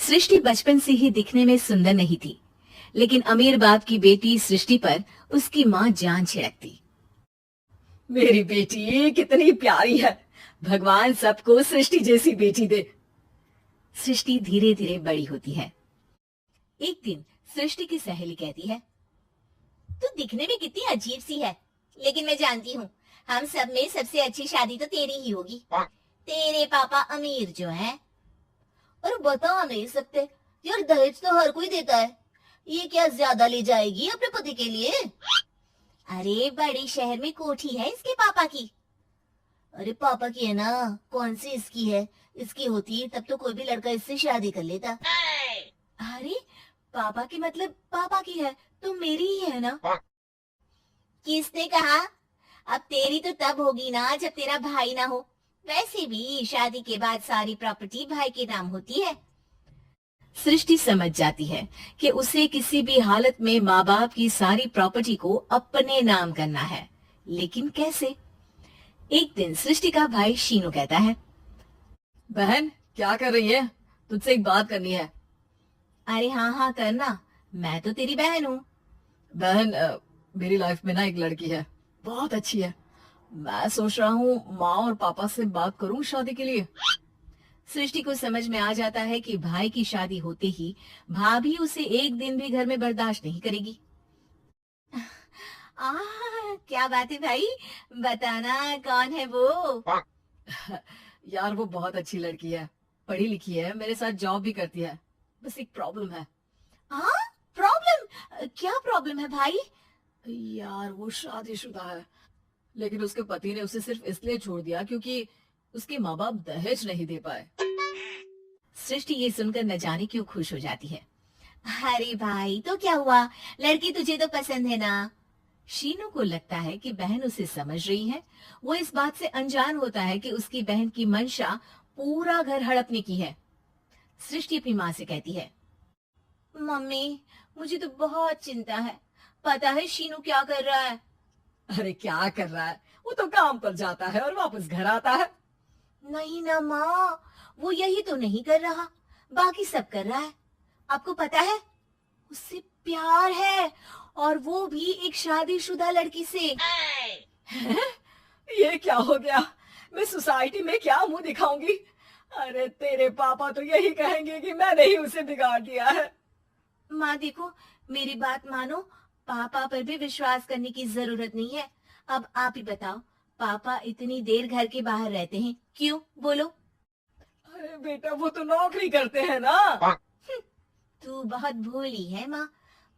सृष्टि बचपन से ही दिखने में सुंदर नहीं थी, लेकिन अमीर बाप की बेटी सृष्टि पर उसकी माँ जान छिड़कती। मेरी बेटी कितनी प्यारी है, भगवान सबको सृष्टि जैसी बेटी दे। सृष्टि धीरे धीरे बड़ी होती है। एक दिन सृष्टि की सहेली कहती है, तू दिखने में कितनी अजीब सी है, लेकिन मैं जानती हूँ हम सब में सबसे अच्छी शादी तो तेरी ही होगी। तेरे पापा अमीर जो हैं। और बता नहीं सकते यार, दहेज तो हर कोई देता है, ये क्या ज्यादा ले जाएगी अपने पति के लिए? अरे बड़े शहर में कोठी है इसके पापा की। अरे पापा की है ना, कौन सी इसकी है? इसकी होती तब तो कोई भी लड़का इससे शादी कर लेता। अरे पापा की मतलब पापा की है तो मेरी ही है ना? किसने कहा? अब तेरी तो तब होगी ना जब तेरा भाई ना हो। वैसे भी शादी के बाद सारी प्रॉपर्टी भाई के नाम होती है। सृष्टि समझ जाती है कि उसे किसी भी हालत में माँ बाप की सारी प्रॉपर्टी को अपने नाम करना है, लेकिन कैसे? एक दिन सृष्टि का भाई शीनू कहता है, बहन क्या कर रही है? तुझसे एक बात करनी है। अरे हाँ हाँ करना, मैं तो तेरी बहन हूँ। बहन मेरी लाइफ में ना एक लड़की है, बहुत अच्छी है। मैं सोच रहा हूँ माँ और पापा से बात करूँ शादी के लिए। सृष्टि को समझ में आ जाता है कि भाई की शादी होते ही भाभी उसे एक दिन भी घर में बर्दाश्त नहीं करेगी। क्या बात है भाई, बताना कौन है वो? यार वो बहुत अच्छी लड़की है, पढ़ी लिखी है, मेरे साथ जॉब भी करती है। बस एक प्रॉब्लम है। प्रॉब्लम? क्या प्रॉब्लम है भाई? यार वो शादीशुदा है, लेकिन उसके पति ने उसे सिर्फ इसलिए छोड़ दिया क्योंकि उसके माँ बाप दहेज नहीं दे पाए। सृष्टि ये सुनकर न जाने क्यों खुश हो जाती है। अरे भाई तो क्या हुआ, लड़की तुझे तो पसंद है ना? शीनू को लगता है कि बहन उसे समझ रही है। वो इस बात से अनजान होता है कि उसकी बहन की मंशा पूरा घर हड़पने की है। सृष्टि अपनी माँ से कहती है, मम्मी मुझे तो बहुत चिंता है, पता है शीनू क्या कर रहा है? अरे क्या कर रहा है, वो तो काम पर जाता है और वापस घर आता है। नहीं ना माँ, वो यही तो नहीं कर रहा, बाकी सब कर रहा है। आपको पता है उससे प्यार है, और वो भी एक शादीशुदा लड़की से। ये क्या हो गया, मैं सोसाइटी में क्या मुंह दिखाऊंगी? अरे तेरे पापा तो यही कहेंगे कि मैंने ही उसे बिगाड़ दिया है। माँ देखो, मेरी बात मानो, पापा पर भी विश्वास करने की जरूरत नहीं है। अब आप ही बताओ, पापा इतनी देर घर के बाहर रहते हैं क्यों, बोलो? अरे बेटा वो तो नौकरी करते हैं ना। तू बहुत भोली है माँ,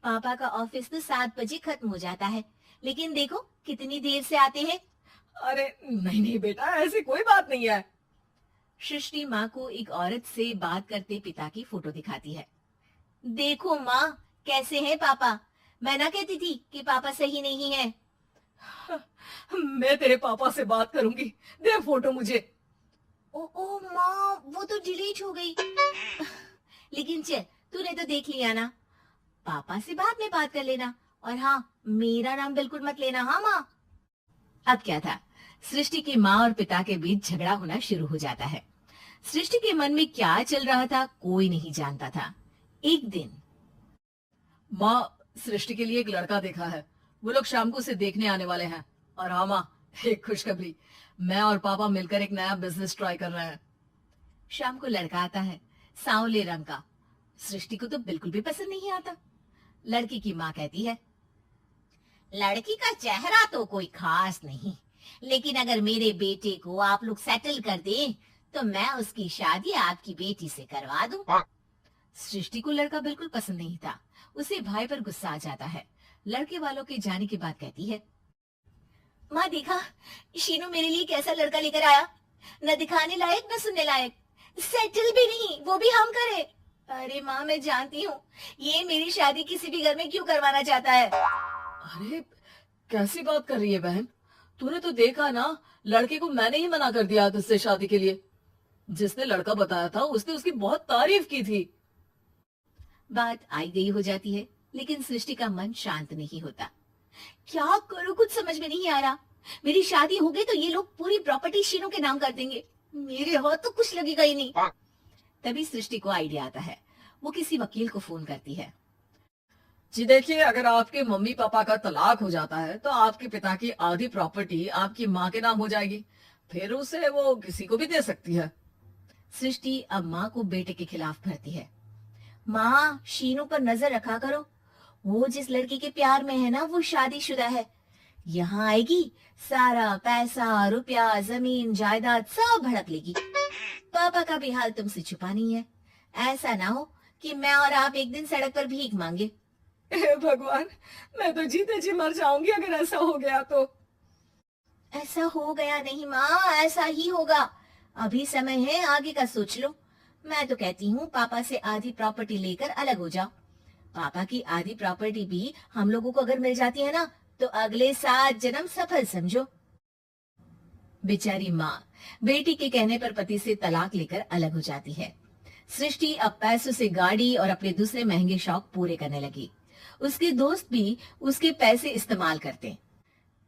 पापा का ऑफिस तो 7 बजे खत्म हो जाता है, लेकिन देखो कितनी देर से आते हैं। अरे नहीं नहीं बेटा, ऐसी कोई बात नहीं है। सृष्टि माँ को एक औरत से बात करते पिता की फोटो दिखाती है। देखो माँ, कैसे हैं पापा? मैं ना कहती थी कि पापा सही नहीं है। मैं तेरे पापा से बात करूंगी, दे फोटो मुझे। ओ माँ, वो तो डिलीट हो गई। लेकिन चल, तूने तो देख लिया ना, पापा से बाद में बात कर लेना, और हाँ मेरा नाम बिल्कुल मत लेना। हाँ माँ। अब क्या था, सृष्टि की माँ और पिता के बीच झगड़ा होना शुरू हो जाता है। सृष्टि के मन में क्या चल रहा था कोई नहीं जानता था। एक दिन, माँ सृष्टि के लिए एक लड़का देखा है, वो लोग शाम को उसे देखने आने वाले हैं। और हाँ माँ, एक खुशखबरी, मैं और पापा मिलकर एक नया बिजनेस ट्राई कर रहे हैं। शाम को लड़का आता है, सांवले रंग का। सृष्टि को तो बिल्कुल भी पसंद नहीं आता। लड़की की माँ कहती है, लड़की का चेहरा तो कोई खास नहीं, लेकिन अगर मेरे बेटे को आप लोग सेटल कर दें तो मैं उसकी शादी आपकी बेटी से करवा दूं। सृष्टि को लड़का बिल्कुल पसंद नहीं था। उसे भाई पर गुस्सा आ जाता है। लड़के वालों के जाने के बाद कहती है, माँ देखा, शीनू मेरे लिए कैसा लड़का लेकर आया, न दिखाने लायक न सुनने लायक, सेटल भी नहीं, वो भी हम करे। अरे माँ मैं जानती हूँ ये मेरी शादी किसी भी घर में क्यों करवाना चाहता है। अरे कैसी बात कर रही है बहन, तूने तो देखा ना, लड़के को मैंने ही मना कर दिया तुझसे शादी के लिए। जिसने लड़का बताया था उसने उसकी बहुत तारीफ की थी। बात आई गई हो जाती है, लेकिन सृष्टि का मन शांत नहीं होता। क्या करूं, कुछ समझ में नहीं आ रहा। मेरी शादी हो गई तो ये लोग पूरी प्रॉपर्टी शीनू के नाम कर देंगे, मेरे हाथ तो कुछ लगेगा ही नहीं। तभी सृष्टि को आइडिया आता है। वो किसी वकील को फोन करती है। जी देखिए, अगर आपके मम्मी पापा का तलाक हो जाता है तो आपके पिता की आधी प्रॉपर्टी आपकी माँ के नाम हो जाएगी, फिर उसे वो किसी को भी दे सकती है। सृष्टि अब माँ को बेटे के खिलाफ भरती है। माँ, शीनू पर नजर रखा करो, वो जिस लड़की के प्यार में है ना वो शादीशुदा है। यहाँ आएगी, सारा पैसा रुपया जमीन जायदाद सब भड़क लेगी। पापा का भी हाल तुमसे छुपा नहीं है। ऐसा ना हो कि मैं और आप एक दिन सड़क पर भीख मांगे। हे भगवान, मैं तो जीते जी मर जाऊंगी अगर ऐसा हो गया तो। ऐसा हो गया नहीं माँ, ऐसा ही होगा। अभी समय है, आगे का सोच लो। मैं तो कहती हूँ पापा से आधी प्रॉपर्टी लेकर अलग हो जाओ। पापा की आधी प्रॉपर्टी भी हम लोगों को अगर मिल जाती है ना तो अगले 7 जन्म सफल समझो। बेचारी माँ बेटी के कहने पर पति से तलाक लेकर अलग हो जाती है। सृष्टि अब पैसों से गाड़ी और अपने दूसरे महंगे शौक पूरे करने लगी। उसके दोस्त भी उसके पैसे इस्तेमाल करते।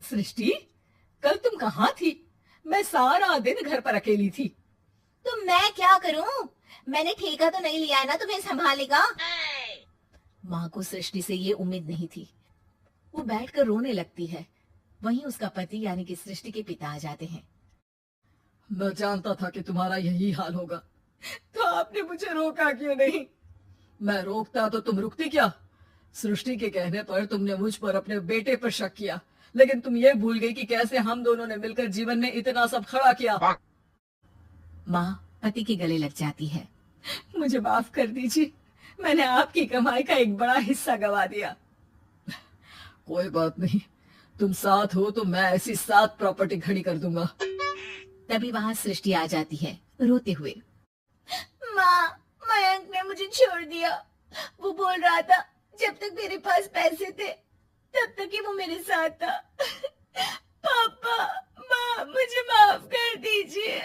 सृष्टि, कल तुम कहाँ थी? मैं सारा दिन घर पर अकेली थी। तो मैं क्या करूं? मैंने ठेका तो नहीं लिया है ना तुम्हें संभालेगा। माँ को सृष्टि से ये उम्मीद नहीं थी। वो बैठकर रोने लगती है। वहीं उसका पति यानी कि सृष्टि के पिता आ जाते हैं। मैं जानता था कि तुम्हारा यही हाल होगा, तो आपने मुझे रोका क्यों नहीं? मैं रोकता तो तुम रुकती क्या? सृष्टि के कहने पर तुमने मुझ पर अपने बेटे पर शक किया, लेकिन तुम ये भूल गई कि कैसे हम दोनों ने मिलकर जीवन में इतना सब खड़ा किया। माँ पति के गले लग जाती है। मुझे माफ कर दीजिए, मैंने आपकी कमाई का एक बड़ा हिस्सा गवा दिया। कोई बात नहीं, तुम साथ हो तो मैं ऐसी 7 प्रॉपर्टी खड़ी कर दूंगा। तभी वहां सृष्टि आ जाती है रोते हुए। माँ, मयंक ने मुझे छोड़ दिया। वो बोल रहा था जब तक मेरे पास पैसे थे तब तक ही वो मेरे साथ था। पापा, माँ, मुझे माफ कर दीजिए।